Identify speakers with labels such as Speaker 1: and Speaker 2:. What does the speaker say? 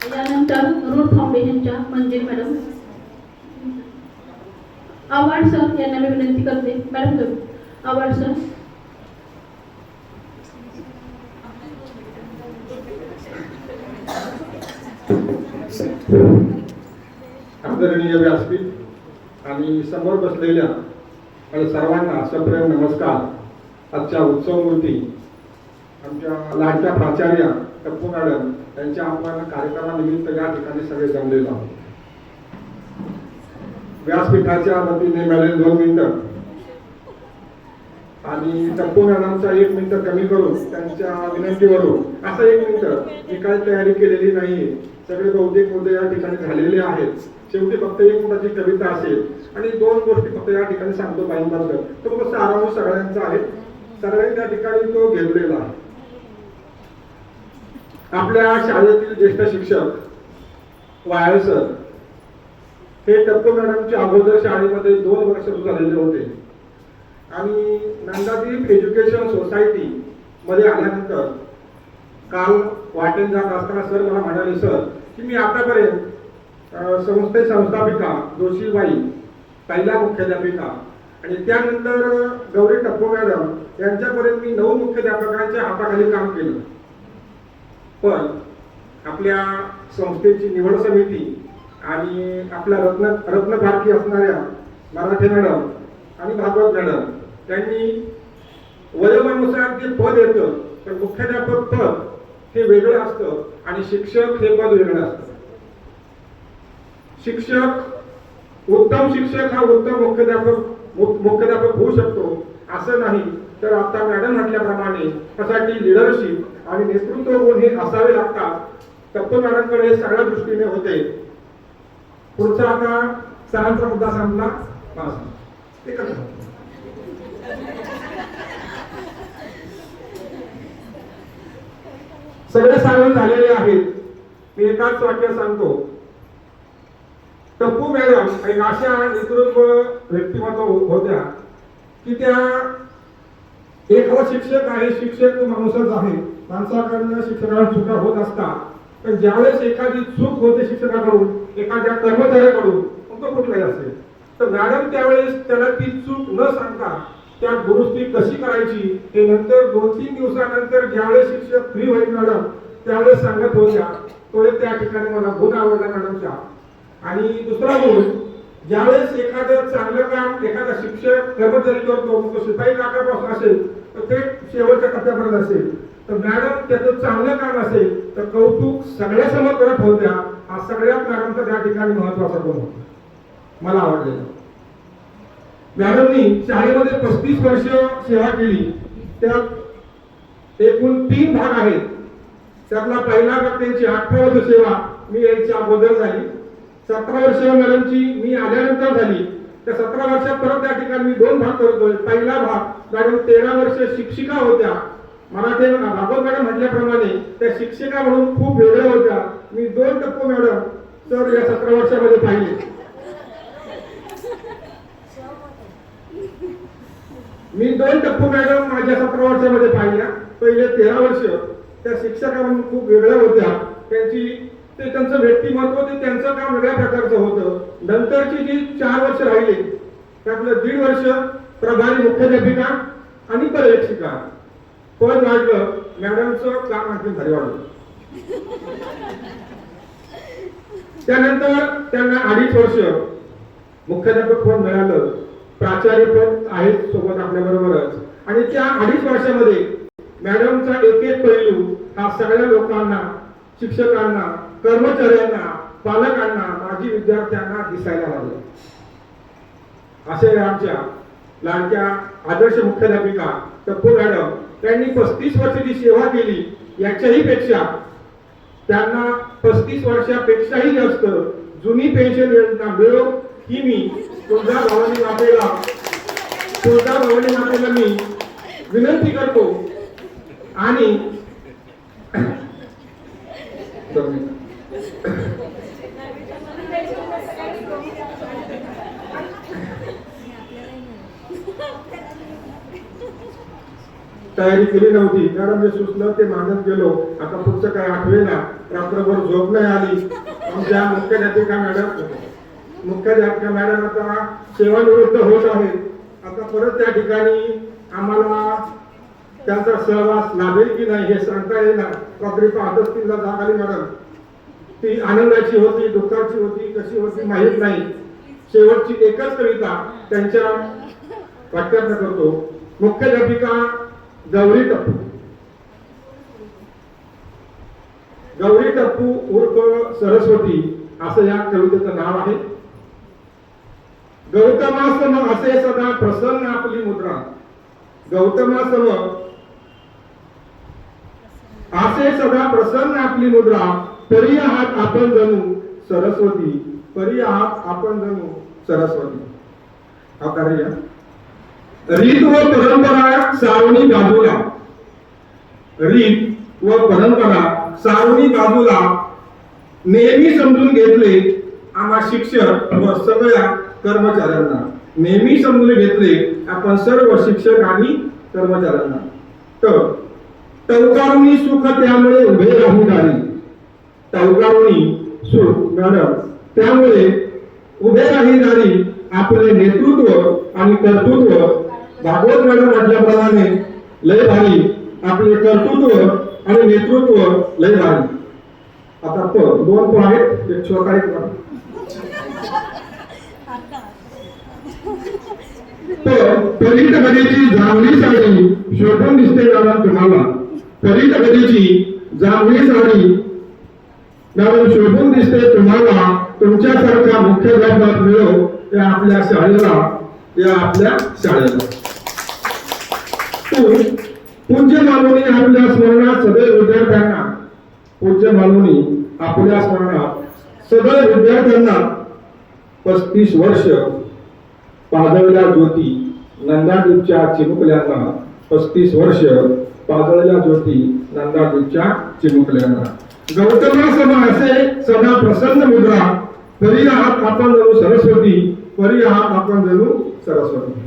Speaker 1: यानंतर रूट फाउंडेशनच्या मंजिल मॅडम. आव्हाड सर यांना मी विनंती करते. Madam Awhad sir.
Speaker 2: आदरणीय व्यासपीठ आणि समोर बसलेल्या सर्वांना सप्रेम नमस्कार. आजच्या उत्सवमूर्ती आमच्या लाडक्या प्राचार्या टप्पू मॅडम यांच्या आपण कार्यक्रमानिमित्त या ठिकाणी सगळे जमलेलो आहोत. व्यासपीठाच्या वतीने मिळेल 2 मिनिटं आणि टप्पू मॅडमचा 1 मिनिट कमी करून त्यांच्या विनंतीवरून असं 1 मिनिट मी काय तयारी केलेली नाही. सगळे बहुतेक मुद्दे या ठिकाणी झालेले आहेत. शेवटी फक्त 1 मिनिटाची कविता असेल आणि 2 गोष्टी फक्त या ठिकाणी सांगतो बाईंबद्दल. तो फक्त सारांश सगळ्यांचा आहे. सगळ्यांनी त्या ठिकाणी तो घेतलेला आहे. आपल्या शाळेतील ज्येष्ठ शिक्षक वायल सर हे टप्पू मॅडमच्या अगोदर शाळेमध्ये 2 वर्ष झालेले होते आणि नंदादीप एज्युकेशन सोसायटी मध्ये आल्यानंतर काल वाटेल जात असताना सर मला म्हणाले, सर की मी आतापर्यंत संस्थापिका जोशीबाई पहिल्या मुख्याध्यापिका आणि त्यानंतर गौरी टप्पू मॅडम यांच्यापर्यंत मी 9 मुख्याध्यापकांच्या हाताखाली काम केलं. पण आपल्या संस्थेची निवड समिती आणि आपल्या रत्नभारती असणाऱ्या मराठे मॅडम आणि भागवत मॅडम त्यांनी वयोमानानुसार जे पद येतं तर मुख्याध्यापक पद हे वेगळं असतं आणि शिक्षक हे पद वेगळं असतं. शिक्षक उत्तम शिक्षक हा उत्तम मुख्याध्यापक होऊ शकतो असं नाही. तर आता मॅडम म्हटल्याप्रमाणे त्यासाठी लिडरशिप आणि नेतृत्व गुण हे असावे लागतात. टप्पू मॅडमकडे सगळ्या दृष्टीने होते. पुढचा आता सरांचा मुद्दा संपला. सगळे सांगून झालेले आहेत. मी एकाच वाक्य सांगतो. टप्पू मॅडम एक अशा नेतृत्व व्यक्तिमत्व होत्या की त्या एखादा शिक्षक आहे, शिक्षक माणूसच आहे. माणसाकडनं शिक्षकाला चुका होत असतात. पण ज्यावेळेस एखादी चूक होते शिक्षकाकडून एखाद्या कर्मचाऱ्याकडून तो कुठलाही असेल तर मॅडम त्यावेळेस त्याला ती चूक न सांगता त्या दुरुस्ती कशी करायची हे नंतर 2-3 दिवसानंतर ज्यावेळेस शिक्षक फ्री होईल मॅडम त्यावेळेस सांगत होत्या. तो एक त्या ठिकाणी मला गुण आवडला मॅडमचा. आणि दुसरा गुण, ज्यावेळेस एखादं चांगलं काम एखादा शिक्षक कर्मचारी करतो, तो शिपाई काकापासून असेल तर ते शेवटच्या टप्प्यापर्यंत असेल तर मॅडम त्याचं चांगलं काम असेल तर कौतुक सगळ्या समोर करत होत्या. हा सगळ्यात मॅडमचा त्या ठिकाणी महत्वाचा गुण होता, मला आवडलेला. मॅडमनी शाळेमध्ये 35 वर्ष सेवा केली. त्यात एकूण 3 भाग आहेत. त्यातला पहिला भाग त्यांची 18 वर्ष सेवा मी यायच्या अगोदर झाली. 17 वर्ष मॅडमची मी आल्यानंतर झाली. त्या 17 वर्षात परत त्या ठिकाणी मी 2 भाग करतोय. पहिला भाग मॅडम 13 वर्ष शिक्षिका होत्या. मराठे भागवत मॅडम म्हटल्याप्रमाणे त्या शिक्षिका म्हणून खूप वेगळ्या होत्या. मी 2 टप्पू मॅडम सर या 17 वर्षामध्ये पाहिले. मी 2 टप्पू मॅडम माझ्या 17 वर्षामध्ये पाहिल्या. पहिले 13 वर्ष त्या शिक्षका म्हणून खूप वेगळ्या होत्या. त्यांचं व्यक्तिमत्व ते त्यांचं काम वेगळ्या प्रकारचं होतं. नंतरची जी 4 वर्ष राहिले त्यातलं 1.5 वर्ष प्रभारी मुख्याध्यापिका आणि पर्यवेक्षिका. पद वाढलं, मॅडमचं काम आणखी भारी वाढलं. त्यानंतर त्यांना 2.5 वर्ष मुख्याध्यापक पद मिळालं. प्राचार्य पद आहेत सोबत आपल्या बरोबरच. आणि त्या 2.5 वर्षामध्ये मॅडमचा एक पैलू हा सगळ्या लोकांना, शिक्षकांना, कर्मचाऱ्यांना, पालकांना, माजी विद्यार्थ्यांना दिसायला लागला. असे आमच्या लाडक्या आदर्श मुख्याध्यापिका टप्पू मॅडम त्यांनी 35 वर्षाची सेवा केली. याच्याही पेक्षा त्यांना 35 वर्षापेक्षाही जास्त जुनी पेन्शन योजना मिळो ही मी तुळजा भवानी मातेला मी विनंती करतो. आणि तयारी केली नव्हती. मॅडम जे सुचलं ते मानत गेलो. आता पुढचं काय आठवेना, रात्रभर झोप नाही आली. आमच्या मुख्याध्यापिका मॅडम आता सेवानिवृत्त होत आहेत. आता परत त्या ठिकाणी आम्हाला त्यांचा सहवास लाभेल की नाही हे सांगता येणार. रात्री पाहत असतील जाग आली मॅडम, ती आनंदाची होती, दुःखाची होती, कशी होती माहीत नाही. शेवटची एकच कविता त्यांच्या वाक्यात करतो. मुख्याध्यापिका गौरी टप्पू उर्फ सरस्वती असं या कवितेचं नाव आहे. गौतमासम असे सदा प्रसन्न आपली मुद्रा, गौतमासम असे सदा प्रसन्न आपली मुद्रा, परी आहात आपण जणू सरस्वती, परी आहात आपण जणू सरस्वती. आता या रीत व परंपरा सावनी बाजूला, रीत व परंपरा सावनी बाजूला, नेहमी समजून घेतले आम्हा शिक्षक व सगळ्या कर्मचाऱ्यांना, नेहमी समजून घेतले आपण सर्व शिक्षक आणि कर्मचाऱ्यांना. टवकारुणी सुख त्यामुळे उभे राहू दारी, टवकारुणी सुख मॅडम त्यामुळे उभे राहणारी आपले नेतृत्व आणि कर्तृत्व. भागवत मॅडम म्हटल्याप्रमाणे लय भारी आपले कर्तृत्व आणि नेतृत्व लय भारी. आता दोन आहेत, एक छोटा एक परीट गडीची जांभळी साडी शोभून दिसते मॅडम तुम्हाला, परीट गडीची जांभळी साडी मॅडम शोभून दिसते तुम्हाला. तुमच्यासारखा मुख्याध्यापक मिळो या आपल्या शाळेला, या आपल्या शाळेला. पूज्य मानवनी आपल्या स्मरणात सदैव विद्यार्थ्यांना, पूज्य मानवनी आपल्या स्मरणात सदैव विद्यार्थ्यांना 35 वर्ष पाजळल्या ज्योती नंदादीपच्या चिमुकल्यांना, 35 वर्ष पाजळल्या ज्योती नंदादीपच्या चिमुकल्यांना. गौतमासम असे सदा प्रसन्न मुद्रा, परी आहात आपण जणू सरस्वती, परी आहात आपण जणू सरस्वती.